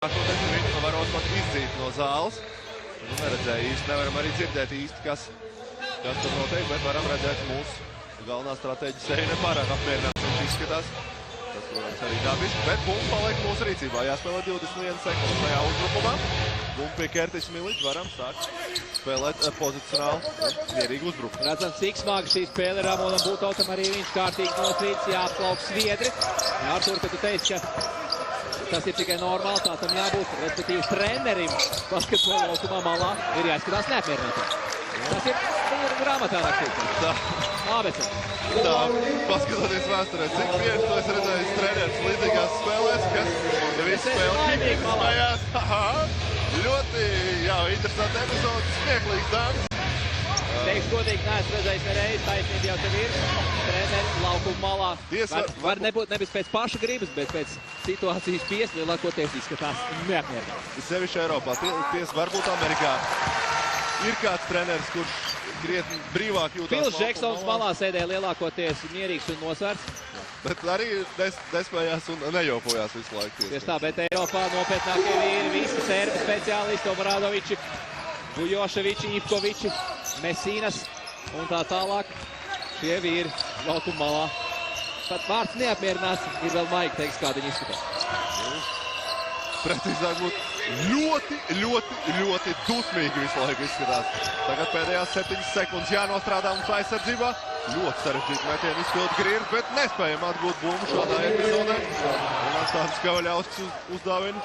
Viņš varot pat izdzīt no zāles. Neredzēja īsti, nevaram arī dzirdēt īsti, kas tur notiek, bet varam redzēt mūsu galvenā stratēģa Seine pārāk apmierināts. Viņš izskatās. Tas, protams, arī dabiski, bet bumba paliek mūsu rīcībā. Jāspēlē 21 sekundes šajā uzbrukumā. Bumba pie Kertis Miličs, varam sākt spēlēt pozicionāli un mierīgi uzbrukumu. Redzam, cik smagi šī spēle Ramonam Būtautam, arī viņš kārtīgi noslīdis, jāapplauk sviedri. Artur, ka tu teici, ka tas ir tikai normāli, tā tam jābūt, respektīvi trenerim basketbola laukumā malā ir jāizskatās neapmierinātiem. Tas ir grāmatā rakstīts. Ābecam. Tā, paskatoties vēsturē, cik bieži to es redzējis treneris līdzīgās spēlēs, kas visu spēli ķīmīgi smējās. Ļoti, interesanti epizodes, smieklīgs dāmas. Teikšu godīgi, neesmu redzējis nereiz, taisnība jau tev ir. Treneri laukuma malā. Var nebūt nevis pēc paša gribas, bet pēc situācijas pies lielākoties izskatās neapmierināts. Sevišķi Eiropā, varbūt Amerikā. Ir kāds treneris, kurš krietni brīvāk jūtās. Pils Džeksons malā sēdēja lielākoties mierīgs un nosvērts. Bet arī nespējās un nejopojās visu laiku. Tieši tā, bet Eiropā nopietnākie vīri, visi serbi speciālisti, Obradoviči, Bujoševiči, Ivkoviči, Mesīnas un tā tālāk. Šie vīri laukuma malā. Pat vārds neapmierināts, ir vēl maigi teiks, kāda viņi izskatās. Precīzāk būt ļoti dusmīgi visu laiku izskatās. Tagad pēdējās 7 sekundes jānostrādā mums aizsardzībā. Ļoti sarežģīti metienu izpildu Grīrs, bet nespējam atgūt bumbu šādā epizodē. Un Anstāns Kavaļausks uzdāvina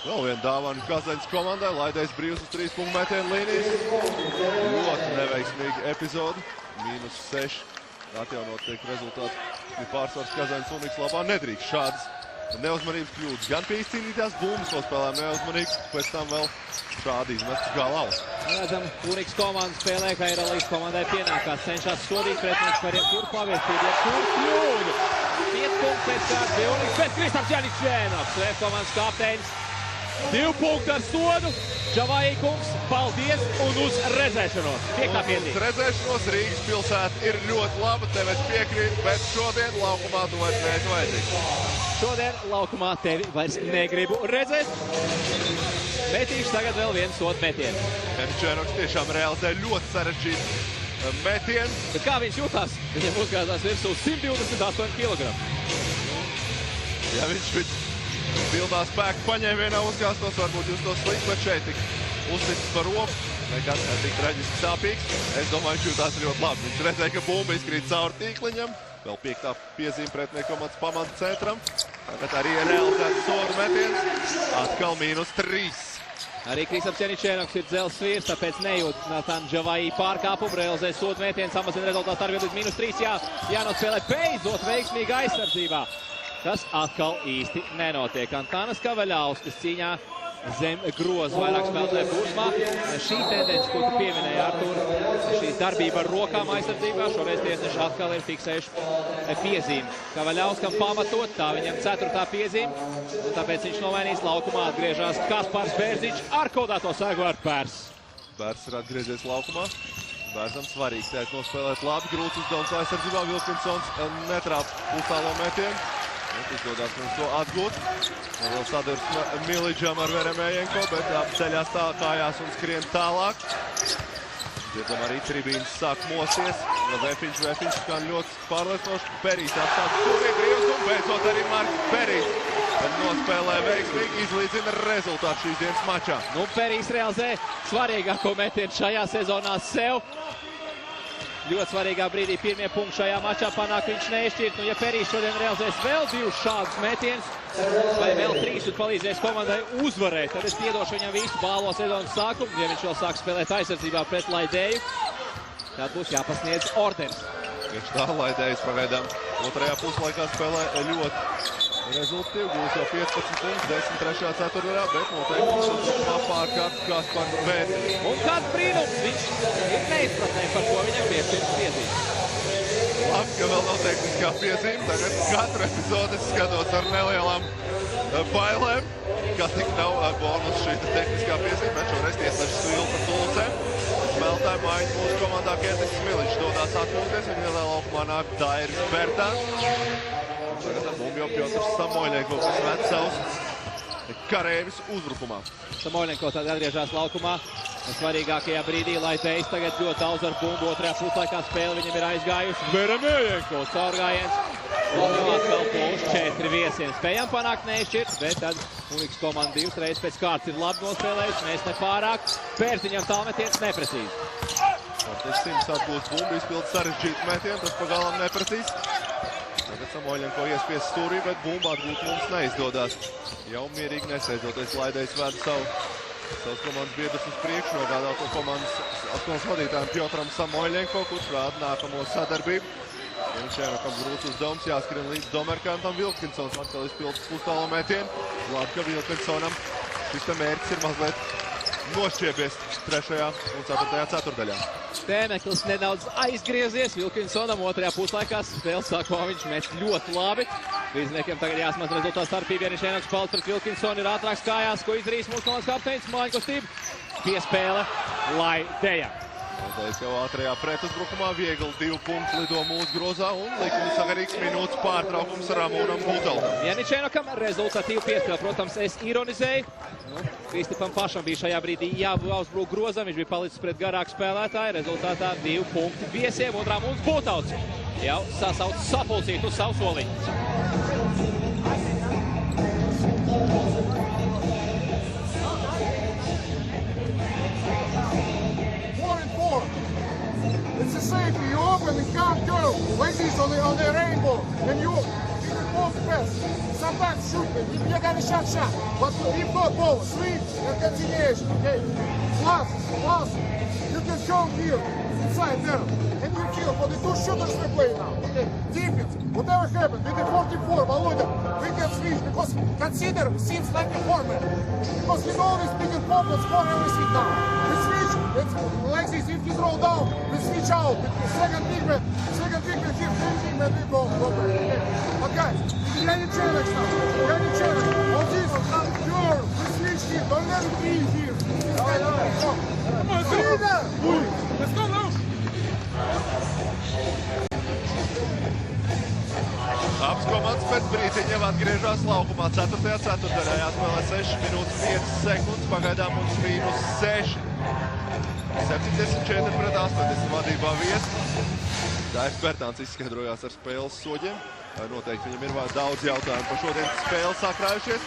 vēl vienu dāvanu Kazaņas komandai. Laidējs brīvs uz 3 punktu metienu līnijas. Ļoti neveiksmīgi epizodi. -6. Atjaunot tiek rezultāts. Pārsvars Kazaņas Uniks labā nedrīkst šādas neuzmanības kļūdas. Gan pie izcīnītās bumbas vēl spēlēm neuzmanīgs, pēc tam vēl šādi izmests galā. Redzam, Uniks komanda spēlē, kā Eirolīgas komandai pienākās. Cenšas sodīt pretinieks par jebkuru pavirstību, jebkuru kļūdu. 5 punkti pēc kārtas bija Uniks, pēc Kristaps Jaņičēnovs, VF komandas kapteinis. 2 punkti ar sodu. Džavai kungs, paldies un uz redzēšanos. 5. piezīme. Uz redzēšanos Rīgas pilsēta ir ļoti laba, tev es piekrītu, bet šodien laukumā tu vairs neesi vajadzīgs. Šodien laukumā tevi vairs negribu redzēt. Metīšu tagad vēl vienu sodu metienu. Jaņičēnovs tiešām realizē ļoti sarežģītu metienu. Bet kā viņš jutās? Viņam uzgāzās virsū 128 kg. Ja viņš pilnā spēka paņēmienā uzgāstos, varbūt jūs to slikti, bet šeit tik uzticis par roku. Nekas tik traģiski sāpīgs. Es domāju, viņš jūtās ļoti labi. Viņš redzēja, ka bumba izkrīt cauri tīkliņam. Vēl 5. piezīme pretinieka komandas pamata centram. Tagad arī ir realizēts sodu metiens. Atkal -3. Arī Kristaps Jaņičēnovs ir dzels vīrs, tāpēc nejūt Natan Džavai pārkāpumu. Realizē sodu metienu, samazina rezultātu ar līdz -3. Jānospēlē beidzot veiksmīgi aizsardzībā. Tas atkal īsti nenotiek. Antānas Kavaļauskas cīņā zem groza vairāk spēlētāju plūsmā. Šī tendence, ko tu pieminēji, Artur, šī darbība ar rokām aizsardzībā, šoreiz tiesneši atkal ir fiksējuši piezīmi. Kavaļauskam pamatot, tā viņam 4. piezīme, un tāpēc viņš nomainīs laukumā, atgriežās Kaspars Bērziņš ar kodāto Sagvārdu Bērs. Bērs ir atgriezies laukumā. Bērzam svarīgi tēt nospēlēt labi, grūts uzdevums aizsardzībā. Vilkinsons netrāp pustālo metienu. Izdodās mums to atgūt. Vēl sadurs Miličam ar Veremējenko, bet apceļās tā kājās un skrien tālāk. Dzirdam arī tribīnas sāk mosties. Vefiņš skan ļoti pārliecinoši. Perijs apsāk stūrī brīvs un beidzot arī Marks Perijs. Nospēlē veiksmīgi, izlīdzina rezultātu šīs dienas mačā. Nu, Perijs realizē svarīgāko metienu šajā sezonā sev. Ļoti svarīgā brīdī pirmie punkti šajā mačā panāk viņš neizšķirt. Nu, ja Perijs šodien realizēs vēl 2 šādus metienus, vai vēl 3 un palīdzēs komandai uzvarēt, tad es piedošu viņam visu bālo sezonas sākumu. Ja viņš vēl sāk spēlēt aizsardzībā pret Laidēju, tad būs jāpasniedz ordenis. Tieši tā, Laidējs pagaidām otrajā puslaikā spēlē ļoti rezultātīvi. Gūs jau 15 punktus, 10. 3. ceturtajā, bet noteikti pārkārt Kaspars Bērziņš. Un kāds brīnums, viņš ir neizpratnē, par ko viņam piešķirt piezīme. Labi, ka vēl nav tehniskā piezīme. Tagad katru epizodi skatos ar nelielām bailēm, ka tik nav bonus šī tehniskā piezīme, bet šoreiz tiesneši Svilpa Tulcē. Spēlētāji maiņa mūsu komandā Kertis Miličs dodās atpūties, viņa lielā laukumā nāk Dairis Bērtāns. Tagad bumbu jau Piotrs Samoļnieks, kas met savus karēvis uzbrukumā. Samoļenko tad atgriežās laukumā. Svarīgākajā brīdī, lai Tejs tagad ļoti daudz ar bumbu. Otrajā puslaikā spēle viņam ir aizgājusi. Veremejenko caurgājiens. Un jau atkal plus 4 viesiem. Spējām panākt neizšķirt, bet tad Uniks komanda 2 reizes pēc kārtas ir labi nospēlējusi. Mēs nepārāk. Pērtiņam tālmetiens neprecīzi. Artis Sims atgūst bumbu, izpild sarežģītu metienu, tas pagalam neprecīzi. Tagad Samoļenko iespies stūrī, bet bumbu atgūt mums neizdodas. Jau mierīgi neseidzoties, Laidējs ved savus komandas biedrus uz priekšu, nogādā to komandas vadītājiem Piotram Samoļenko, kurš rāda nākamo sadarbību. Janičēnokam grūts uzdevums, jāskrien līdz Domerkantam. Vilkinsons atkal izpildas pustālo metienu. Labi, ka Vilkinsonam šis te mērķis ir mazliet nošķiebies 3. un 4. ceturdaļā. Tēmeklis nedaudz aizgriezies Vilkinsonam otrajā puslaikā. Spēles sākumā viņš met ļoti labi. Rīzniekiem tagad jāsmaz rezultātu starpība. Janičēnoks palds pret Vilkinsonu ir ātrāks kājās, ko izdarīs mūsu komandas kapteinis Māļņu kustību. Piespēle Laidējam. Laidējs jau ātrajā pretuzbrukumā, viegli 2 punktu lido mūsu grozā un likumi sakarīgs minūtes pārtraukums Ramūnam Guzeltam. Janičēnokam rezultatīvu piespēli, protams, es ironizēju. Kristipam pašam bija šajā brīdī jāuzbrūk grozam, viņš bija palicis pret garāku spēlētāju. Rezultātā 2 punkti viesiem un Ramūns Būtauts jau sasauc sapulcīt uz savu soliņu. It's a safety. You open, it can't go. Like this on the rainbow. And you both press. Sometimes shoot it. If you got a shot. But if not, ball, swing and continuation. Okay. Plus, you can go here, inside there. And you kill for the 2 shooters we play now. Okay. Defense. Whatever happens, with the 44, Volodya, we can switch because consider seems like a format. Because we always pick and pop and score everything now. We switch, it's like this, if you throw down, we switch out. Second big man here, third big man, we go. Okay. But guys, Janičēnoks now. Janičēnoks, on this, pure, we switch here, don't let it be here. Come on, let's go now. Abas komandas pēc brītiņa jau atgriežās laukumā 4. ceturtdaļā. Jāspēlē 6 minūtes 5 sekundes, pagaidām mums -6. 74 pret 80 vadībā viesi. Dairis Bērtāns izskaidrojās ar spēles soģiem. Noteikti viņam ir daudz jautājumu par šodienas spēli sakrājušies.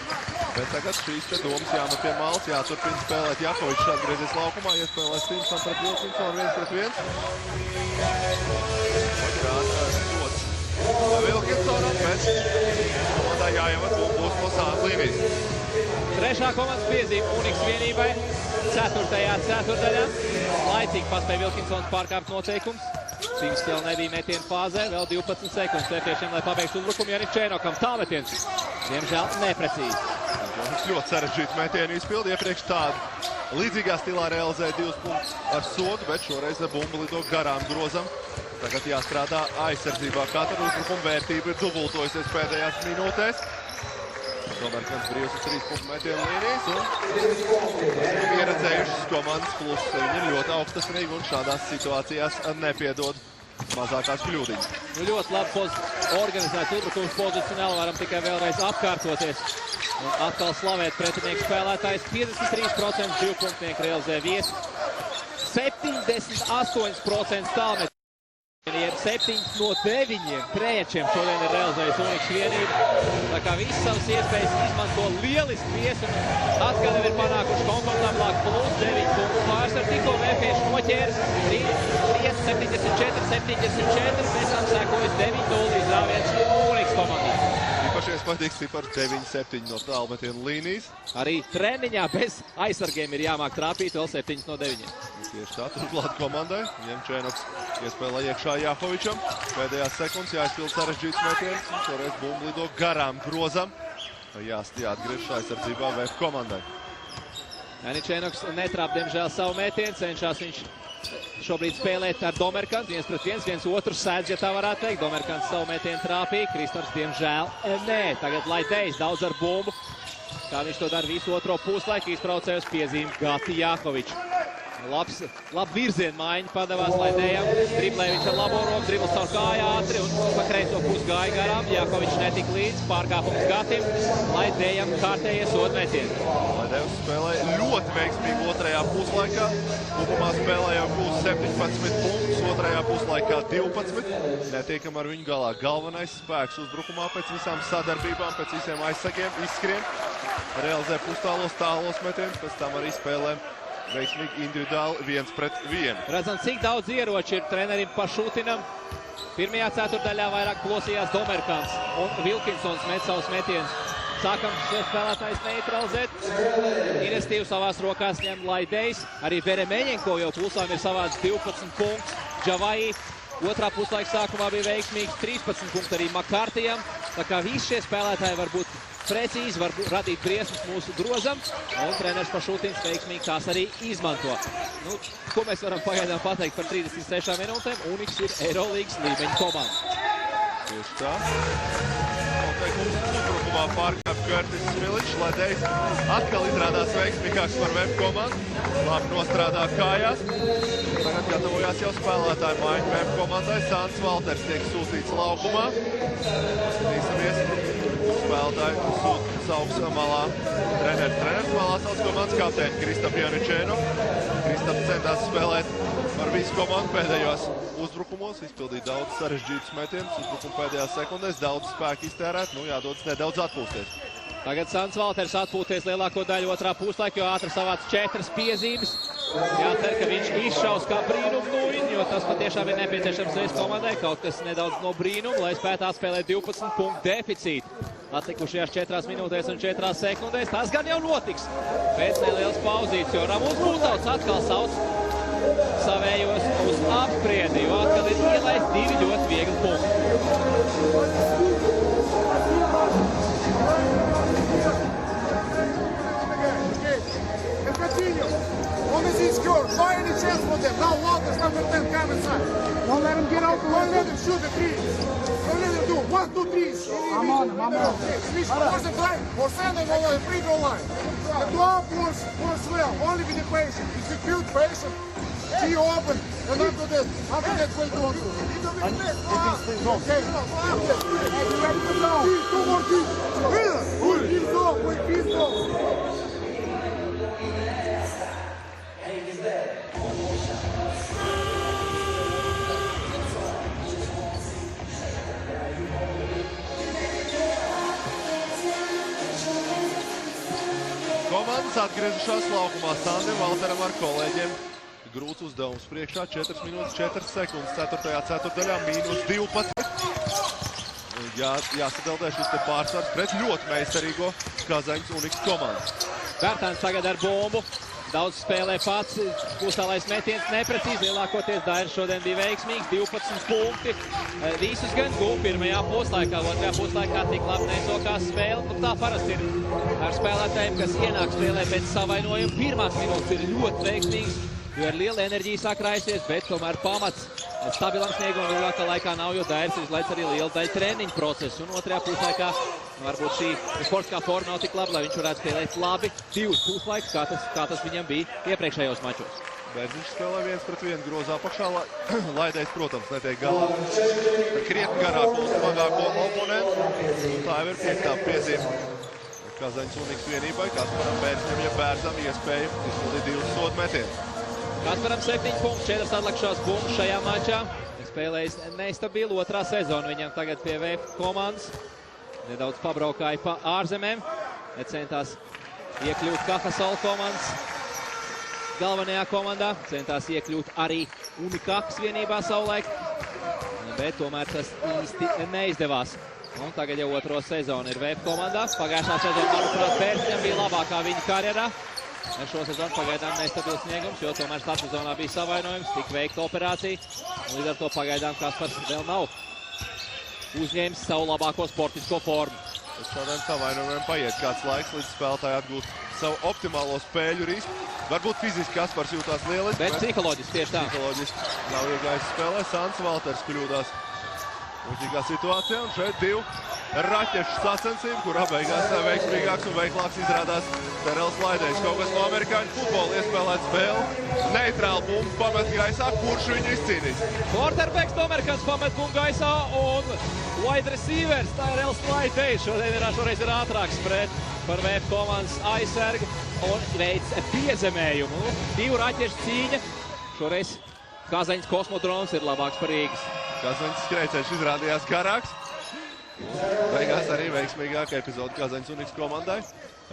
Bet tagad šīs te domas jāmet pie malas, jāturpina spēlēt. Jakovičs atgriezies laukumā, iespēlē Simpson pret Vilkinsonu 1-1. Vilkinsonam, bet komandā jāievad bumbus no sānas līnijas. Trešā komandas piezīme Uniks vienībai 4. ceturdaļā. Laicīgi paspēja Vilkinsons pārkāpt noteikums. Sims vēl nebija metienu fāzē, vēl 12 sekundes nepieciešams, lai pabeigtu uzbrukumu Janičēnokam. Tālmetiens, diemžēl neprecīzi. Viņš ļoti sarežģītu metienu izpildi. Iepriekš tādu līdzīgā stilā realizēja 2 punktus ar sodu, bet šoreiz bumba lido garām grozam. Tagad jāstrādā aizsardzībā. Katra uzbrukuma vērtība ir dubultojusies pēdējās minūtēs. Domerkans brīvs uz 3 punktu metienu līnijas un pieredzējušas komandas plusi. Viņi ir ļoti augstasnīgi un šādās situācijās nepiedod mazākās kļūdiņas. Ļoti labi organizēts uzbrukums pozicionāli, varam tikai vēlreiz apkārtoties un atkal slavēt pretinieku spēlētājs. 53% divpunktnieku realizē viesi, 78% tālmet. 7 no 9 trēčiem šodien ir realizējis Uniks vienība. Tā kā visas savas iespējas izmanto lieliski viesi un atkal ir panākuši komfortablāk plus 9 punktu pārsvaru. Tikko Vēfieši noķēris 74, pēc tam sēkojas 9-0 izrāviens Uniks komandai. Īpašies patīks cipars 9-7 no tālmetienu līnijas. Arī treniņā bez aizsargiem ir jāmāk trāpīt vēl 7 no 9. Tieši tā turklāt komandai. Janičēnoks iespēlē iekšā Jakovičam. Pēdējās sekundes jāizpild sarežģīts metiens. Šoreiz bumba lido garām grozam. Jāatgriežas aizsardzībā VF komandai. Janičēnoks netrāp, diemžēl, savu metienu. Cenšās viņš šobrīd spēlēt ar Domerkans. 1-1, viens otru sēdz, ja tā varētu teikt. Domerkans savu metienu trāpīja. Kristors, diemžēl, nē. Tagad Laidējs daudz ar bumbu. Kā viņš to dara visu otro puslaiku, izbraucēja uz piezīmi Gati Jakoviču. Labi virzienu maiņu padevās Laidējam. Driblē viņš ar labo roku, driblis caur kāju ātri un pa kreiso pusi gāja garām. Jākovičs netika līdz, pārkāpums Gatim. Laidējam kārtējie sodmetieni. Laidējums spēlēja ļoti veiksmīgi otrajā puslaikā. Kopumā spēlēja gūs 17 punktus, otrajā puslaikā 12. Netiekam ar viņu galā. Galvenais spēks uzbrukumā pēc visām sadarbībām, pēc visiem aizsargiem izskrien. Realizē pustālos, tālos metienus, pēc tam arī spēlē veiksmīgi individuāli 1-1. Redzam, cik daudz ieroči ir trenerim Pašutinam. Pirmajā ceturdaļā vairāk plosījās Domerkans un Vilkinsons met savus metienus. Sākam spēlētājs neutralizēt. Iniciatīvu savās rokās ņem Laidējs. Arī Beremeņenko jau pulsām ir savāds 12 punktus. Džavaji otrā puslaika sākumā bija veiksmīgs 13 punktus arī Makārtijam. Tā kā visi šie spēlētāji var būt precīzi, var radīt briesmas mūsu grozam, un treneris Pašutins veiksmīgi tās arī izmanto. Nu, ko mēs varam pagaidām pateikt par 36 minūtēm? Uniks ir Eirolīgas līmeņa komanda. Tieši tā. Noteikums uzbrukumā pārkāp Curtis Smiličs, Laidējs atkal izrādās veiksmīgāks par VF komandu. Labi nostrādā kājās. Tagad gatavojās jau spēlētāju maiņu VF komandai. Sants Valters tiek sūtīts laukumā. Skatīsimies. Spēlētāju sūta sauks malā. Treneris malā sauc komandas kapteini Kristap Janičēnu. Kristaps centās spēlēt par visu komandu pēdējos uzbrukumos, izpildīt daudz sarežģītus metienus, uzbrukuma pēdējās sekundēs, daudz spēku iztērēt, nu jādodas nedaudz atpūsties. Tagad Sants Valters atpūties lielāko daļu otrā puslaika, jo ātri savāc 4 piezīmes. Jācer, ka viņš izšaus kā brīnumu nūjiņu, jo tas patiešām ir nepieciešams reiz komandai, kaut kas nedaudz no brīnuma, lai spētu atspēlēt 12 punktu deficītu. Atlikušajās 4 minūtēs un 4 sekundēs, tas gan jau notiks. Pēc nelielas pauzītes, jo Ramūs Būtauts atkal sauc savējos uz apspriedi, jo atkal ir ielaist 2 ļoti viegli punkti. By any chance for them. Now Walters number 10 come inside. Don't let him get out the Don't way. let him shoot the threes. Don't let him do 1, 2, 3s. I'm on him, I'm on him. Switch force and line or send him on the free throw line. The ball force well, only with the patient. If you build patient, he open, and after that will go through. Okay. Hey, you ready to go? 2 more keys. Keep going, keep going. Komandas atgriezušās laukumā. Sandim Valteram ar kolēģiem. Grūts uzdevums priekšā. 4 minūtes 4 sekundes. 4. ceturdaļā -12. Jāsadeldē šis te pārsvars pret ļoti meistarīgo Kazaņas Uniks komandu. Bērtāns tagad ar bumbu. Daudz spēlē pats, pustālais metiens neprecīzi, lielākoties Dairis šodien bija veiksmīgs, 12 punkti. Visus gan gūp pirmajā puslaikā, otrajā puslaikā tik labi nesokās spēle. Nu, tā parasti ir ar spēlētājiem, kas ienāk spēlē pēc savainojuma. Pirmās minūtes ir ļoti veiksmīgs, jo ar lielu enerģiju sakrājusies, bet tomēr pamats stabilam sniegumam ilgākā laikā nav, jo Dairis ir izlaicis arī lielu daļu treniņu procesu. Un otrajā puslaikā varbūt šī sportiskā forma nav tik laba, lai viņš varētu spēlēt labi 2 puslaikus, kā tas viņam bija iepriekšējos mačos. Bērziņš spēlē 1-1 grozā apakšā. Laidējs, protams, netiek galā. Krietni garāko un smagāko oponentu. Un tā jau ir 5. piezīme Kazaņas Uniks vienībai. Kasparam Bērziņam, ja Bērzam iespēja izpildīt 2 sodmetienus. Kasparam 7 punktus, 4 atlikušās bumbas šajā mačā. Spēlējis nestabilu otrā sezonu viņam tagad pie VF komandas. Nedaudz pabraukāja pa ārzemēm. Centās iekļūt Kahasola komandas galvenajā komandā. Centās iekļūt arī Unikakas vienībā savulaik. Bet tomēr tas īsti neizdevās. Un tagad jau otro sezonu ir VF komandā. Pagājušā sezona, manuprāt, Bērziņam bija labākā viņa karjerā. Šo sezonu pagaidām nestabils sniegums, jo tomēr startsezonā bija savainojums, tika veikta operācija. Līdz ar to pagaidām Kaspars vēl nav uzņēmis savu labāko sportisko formu. Uz šādiem savainojumiem paiet kāds laiks, līdz spēlētāji atgūst savu optimālo spēļu risku. Varbūt fiziski Kaspars jūtās lieliski, bet psiholoģiski tieši tā. Psiholoģiski nav iegājis spēlē. Sants Valters kļūdās muļķīgā situācijā, un šeit 2 raķešu sacensību, kurā beigās veiksmīgāks un veiklāks izrādās Terels Laidējs. Kaut kas no amerikāņu futbola iespēlēt spēli. Neitrāli bumbu pamet gaisā, kurš viņu izcīnīs. Quarterbacks no Amerikāns pamet bumbu gaisā un wide receivers Terels Laidējs. Šoreiz ir ātrāks pret par VF komandas aizsargu un veids piezemējumu. Divu raķešu cīņa. Šoreiz Kazaņas kosmodrons ir labāks par Rīgas. Kazaņas skrejceļš izrādījās garāks. Beigās arī veiksmīgāka epizode Kazaņas Uniks komandai.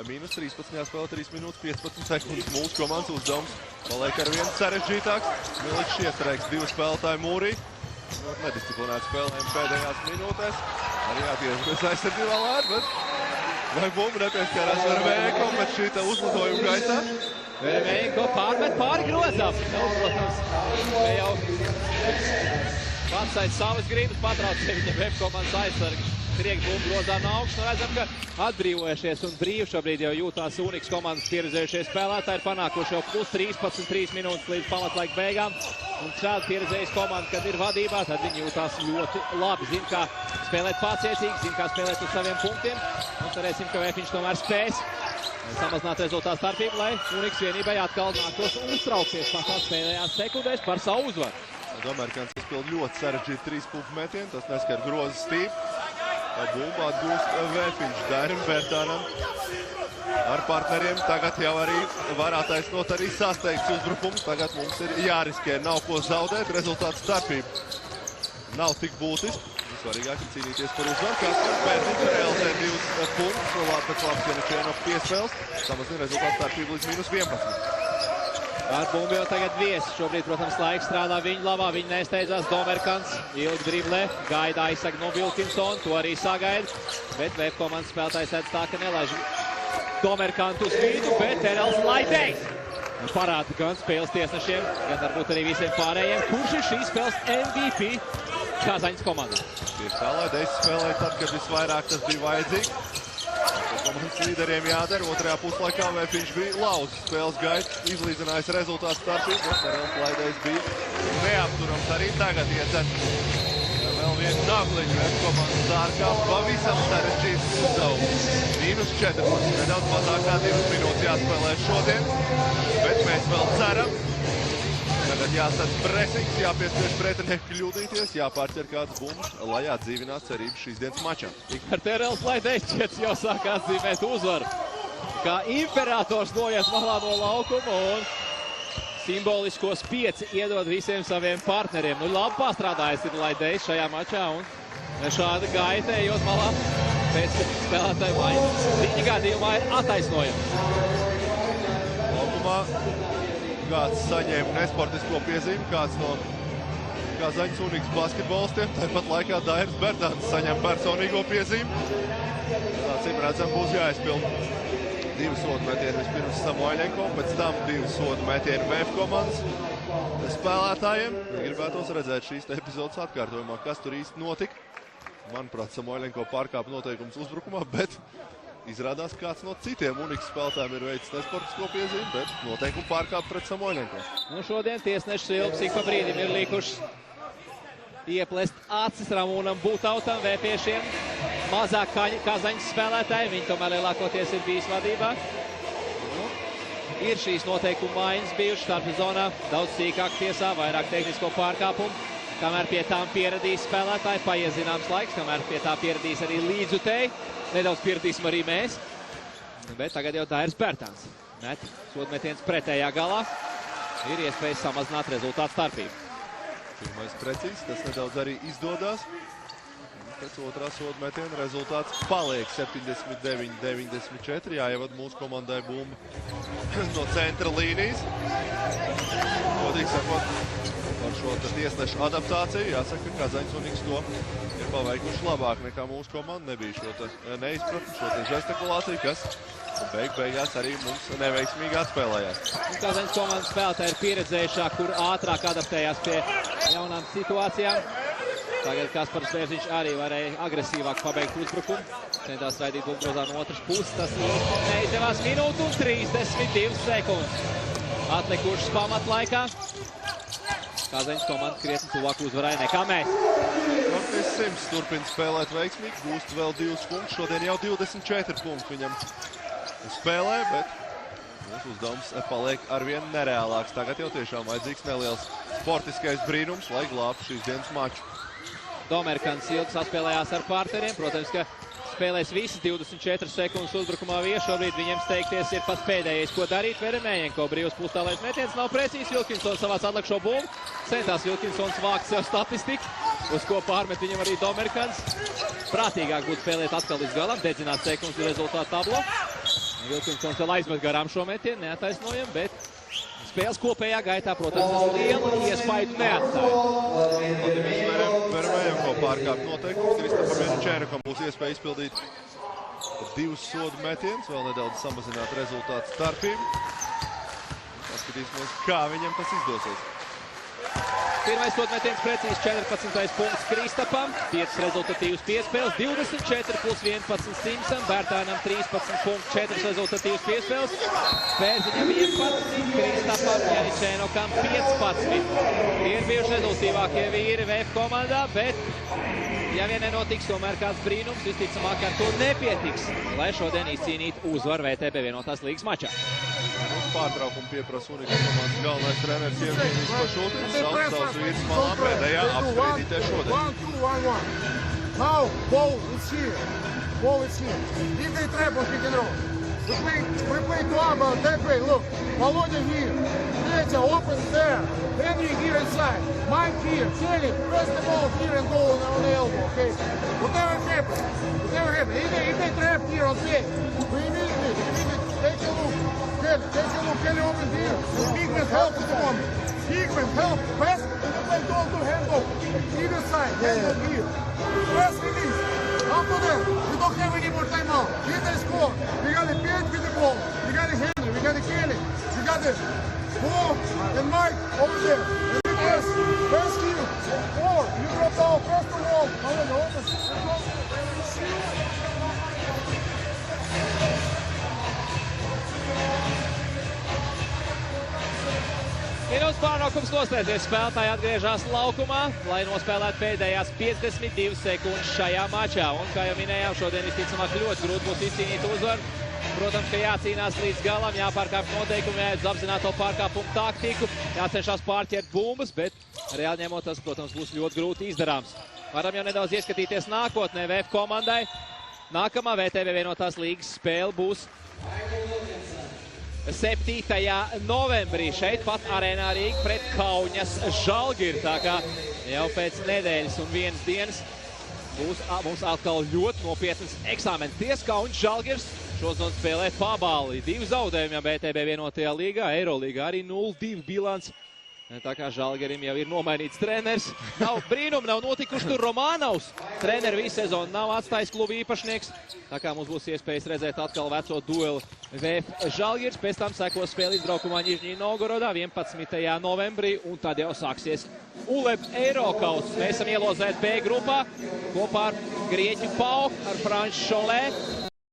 Mīnus 13. spēlē 3 minūtes 15 sekundes. Mūsu komandas uzdevums paliek ar viens sarežģītāks. Miličs iestrēgs 2 spēlētāju mūrī. Nedisciplinēti spēlēm pēdējās minūtēs. Arī atgriežamies aizsardzībā lēr, bet vai bumba nepieskārās ar Vēko, bet šī te uzlidojuma gaisā. Vēko pārmet pāri grozām. Protams, jau pats aiz savas gribas patrauc viņa VF komandas aizsargi. Triek bumbu grozā no augšu, un redzam, ka atbrīvojušies un brīvi šobrīd jau jūtās Uniks komandas pieredzējušies spēlētāji. Ir panākuši jau plus 13, 3 minūtes līdz pamatlaika beigām. Un šādi pieredzējis komanda, kad ir vadībā, tad viņi jūtās ļoti labi. Zin, kā spēlēt pacietīgi, zin, kā spēlēt uz saviem punktiem. Un cerēsim, ka VF tomēr spēs samazināt rezultātu starpību, lai Uniks vienībai atkal nāktos uztraukties pašās pēdējās sekundēs par savu uzvaru. Amerikāns izpild ļoti sarežģītu 3 punktu metienu, tas neskar groza stību. Bumbu atgūst Vēfiņš Dairim Bērtānam ar partneriem. Tagad jau arī var attaisnot arī sasteigts uzbrukums. Tagad mums ir jāriskē, nav ko zaudēt. Rezultāts starpība nav tik būtiski. Svarīgāk ir cīnīties par uzvaru. Kaspars Bērtiņš realizē 2 punktus. Pēc labs Janičēnov piespēles. Samazina rezultātu starpību līdz minus 11. Ar bumbu jau tagad viesi. Šobrīd, protams, laiks strādā viņu labā. Viņi nesteidzās. Domerkans ilgi driblē. Gaida aizsaka no Wilkinsona. To arī sagaida. Bet VF komandas spēlētājs redz tā, ka nelaiž Domerkantu uz vidu. Bet Terels Laidējs parāda gan spēles tiesnešiem, gan varbūt arī visiem pārējiem, kurš ir šīs spēles MVP Kazaņas komandā. Tieši tā, Laidējs spēlēja tad, kad visvairāk tas bija vajadzīgs. Komandas līderiem jādara. Otrajā puslaikā Vēfiņš bija lauzis spēles gaitu, izlīdzinājis rezultātu starpību, bet Terels Laidējs bija neapturams arī tagad iedzen. Vēl vienu nagliņu VF komandas dārgā, pavisam sarežģīts uzdevums. Mīnus 14, nedaudz mazāk kā 2 minūtes jāspēlē šodien, bet mēs vēl ceram. Tagad jāsats presings, jāpiespiež pretinieku kļūdīties, jāpārķer kādas bumbas, lai atdzīvinās cerības šīs dienas mačā. Tikmēr Terels Laidējs šķiet jau sāk atzīmēt uzvaru. Kā imperators noiet malā no laukuma un simboliskos 5 iedod visiem saviem partneriem. Nu, labi pastrādājis ir Laidējs šajā mačā un šāda gaita ejot malā pēc spēlētāju maiņas. Viņa gadījumā ir attaisnojama. Laukumā kāds saņēma nesportisko piezīmi, kāds no Kazaņas Uniks basketbolistiem. Tāpat laikā Dairis Bērtāns saņem personīgo piezīmi. Acīm redzam, būs jāizpild 2 sodu metieni vispirms Samoiļenko, pēc tam 2 sodu metieni VF komandas spēlētājiem. Gribētos redzēt šīs epizodes atkārtojumā, kas tur īsti notika. Manuprāt, Samoiļenko pārkāpa noteikums uzbrukumā, bet izrādās, kāds no citiem Uniks spēlētājiem ir veicis nesportisko piezīmi, bet noteikumu pārkāp pret Samoiļenko. Nu, šodien tiesneši ilgs ik pa brīdim ir likuši ieplest acis Ramūnam Būtautam, vēpiešiem. Mazāk Kazaņas spēlētāji, viņi tomēr lielākoties ir bijis vadībā. Nu, ir šīs noteikuma maiņas bijušas starp zonā, daudz sīkāk tiesā, vairāk tehnisko pārkāpumu. Kamēr pie tām pieradīs spēlētāji, paies zināms laiks, kamēr pie tā pieradīs arī līdzutēji. Nedaudz pieradīsim arī mēs. Bet tagad jau Dairis Bērtāns met sodmetiens pretējā galā. Ir iespējas samazināt rezultātu starpību. Pirmais precīzs, tas nedaudz arī izdodās. Pēc otrā sodmetiena rezultāts paliek 79-94. Jāievad mūsu komandai bumba no centra līnijas. Godīgi sakot, par šo tiesnešu adaptāciju jāsaka, ka Kazaņas Uniks to ir paveikuši labāk nekā mūsu komanda. Nebija šo neizpratni, šo žestikulāciju, kas beigās arī mums neveiksmīgi atspēlējās. Kazaņas komandas spēlētāji ir pieredzējušāk, kur ātrāk adaptējās pie jaunām situācijām. Tagad Kaspars Bērziņš arī varēja agresīvāk pabeigt uzbrukumu. Centās raidīt bumbu grozā no otras puses. Tas neizdevās minūtu un 32 sekundes. Atlikušas pamatlaikā. Kazaņas komanda krietni tuvāk uzvarai nekā mēs. Kortis Sims turpina spēlēt veiksmīgi, gūst vēl 2 punktus. Šodien jau 24 punkti viņam spēlē, bet mūsu uzdevums paliek arvien nereālāks. Tagad jau tiešām vajadzīgs neliels sportiskais brīnums, lai glābtu šīs dienas maču. Domerkans ilgi saspēlējās ar partneriem. Protams, ka spēlēs visas 24 sekundes uzbrukumā vieši. Šobrīd viņiem steigties ir pats pēdējais, ko darīt. Veremejenko brīvs pustālais metiens nav precīzs. Vilkinsons savāc atlikušo bumbu. Centās Vilkinsons vākt sev statistiku, uz ko pārmet viņam arī Domerkans. Prātīgāk būtu spēlēt atkal līdz galam, dedzināt sekundes rezultātu tablo. Vilkinsons vēl aizmet garām šo metienu, neataisnojam, bet spēles kopējā gaitā, protams, lielu iespaidu neatstāja. Veremejenko pārkāpt noteikums. Kristapam Janučēnakam būs iespēja izpildīt 2 sodu metienus, vēl nedaudz samazināt rezultātu starpību. Paskatīsimies, kā viņam tas izdosies. Pirmais sodmetiens precīzi 14. punkts Kristapam, 5 rezultatīvas piespēles, 24 plus 11 Simsam, Bērtānam 13 punkts, 4 rezultatīvas piespēles, Spērziņam 11, Kristapam, Janičēnokam 15. Ir bijuši rezultīvākie vīri VF komandā, bet ja vien nenotiks tomēr kāds brīnums, visticamāk ar to nepietiks, lai šodien izcīnītu uzvaru VTB vienotās līgas mačā. Pārtraukumu pieprasa Unikas komandas galvenais treneris Jevgenijs Pašultins. Sauc savus vīrus malā pēdējā apspriedītē šodien. 1, 2, 1, 1. Now, ball is here. Ball is here. If they trap on pick and roll. We play to Abba that way. Look, Volodya here. Petya open there. Henry here inside. Mike here. Kelly, press the ball here and go on the elbow, okay? Whatever happens. If they trap here on play, we immediately take a look. Kelly open here. Bigman help with the moment. Bigman help. Pass. And don't do handoff. Either side. Handoff here. Pass release. After that, we don't have any more timeout. Hit the score. We got the Page with the ball. We got the Henry. We got the Kelly. We got the Paul and Mike over there. And we pass here. Or you drop down. Pass the wall. Minūtes pārtraukums noslēdzies, spēlētāji atgriežas laukumā, lai nospēlētu pēdējās 52 sekundes šajā mačā. Un, kā jau minējām, šodien visticamāk ļoti grūti būs izcīnīt uzvaru. Protams, ka jācīnās līdz galam, jāpārkāpj noteikumi, jāiet uz apzināto pārkāpumu taktiku, jācenšas pārķert bumbas, bet reāli ņemot tas, protams, būs ļoti grūti izdarāms. Varam jau nedaudz ieskatīties nākotnē VF komandai. Nākamā VTB vienotās līgas spēle būs 7. novembrī šeit pat Arēnā Rīga pret Kauņas Žalgiri. Tā kā jau pēc nedēļas un 1 dienas būs mums atkal ļoti nopietnas eksāmenis. Ties Kauņas Žalgiris šodien spēlē pabāli. 2 zaudējumi VTB vienotajā līgā, Eirolīgā arī 0-2 bilants. Tā kā Žalgirim jau ir nomainīts treneris. Nav brīnumi, nav notikuši tur Romanovs. Treneri visu sezonu nav atstājis klubu īpašnieks. Tā kā mums būs iespējas redzēt atkal veco dueli VF Žalgiris. Pēc tam sekos spēle izbraukumā Ņižņī Novgorodā 11. novembrī. Un tad jau sāksies ULEB Eirokauss. Mēs esam ielozēti B grupā kopā ar Grieķu PAOK, ar Franču Šolē.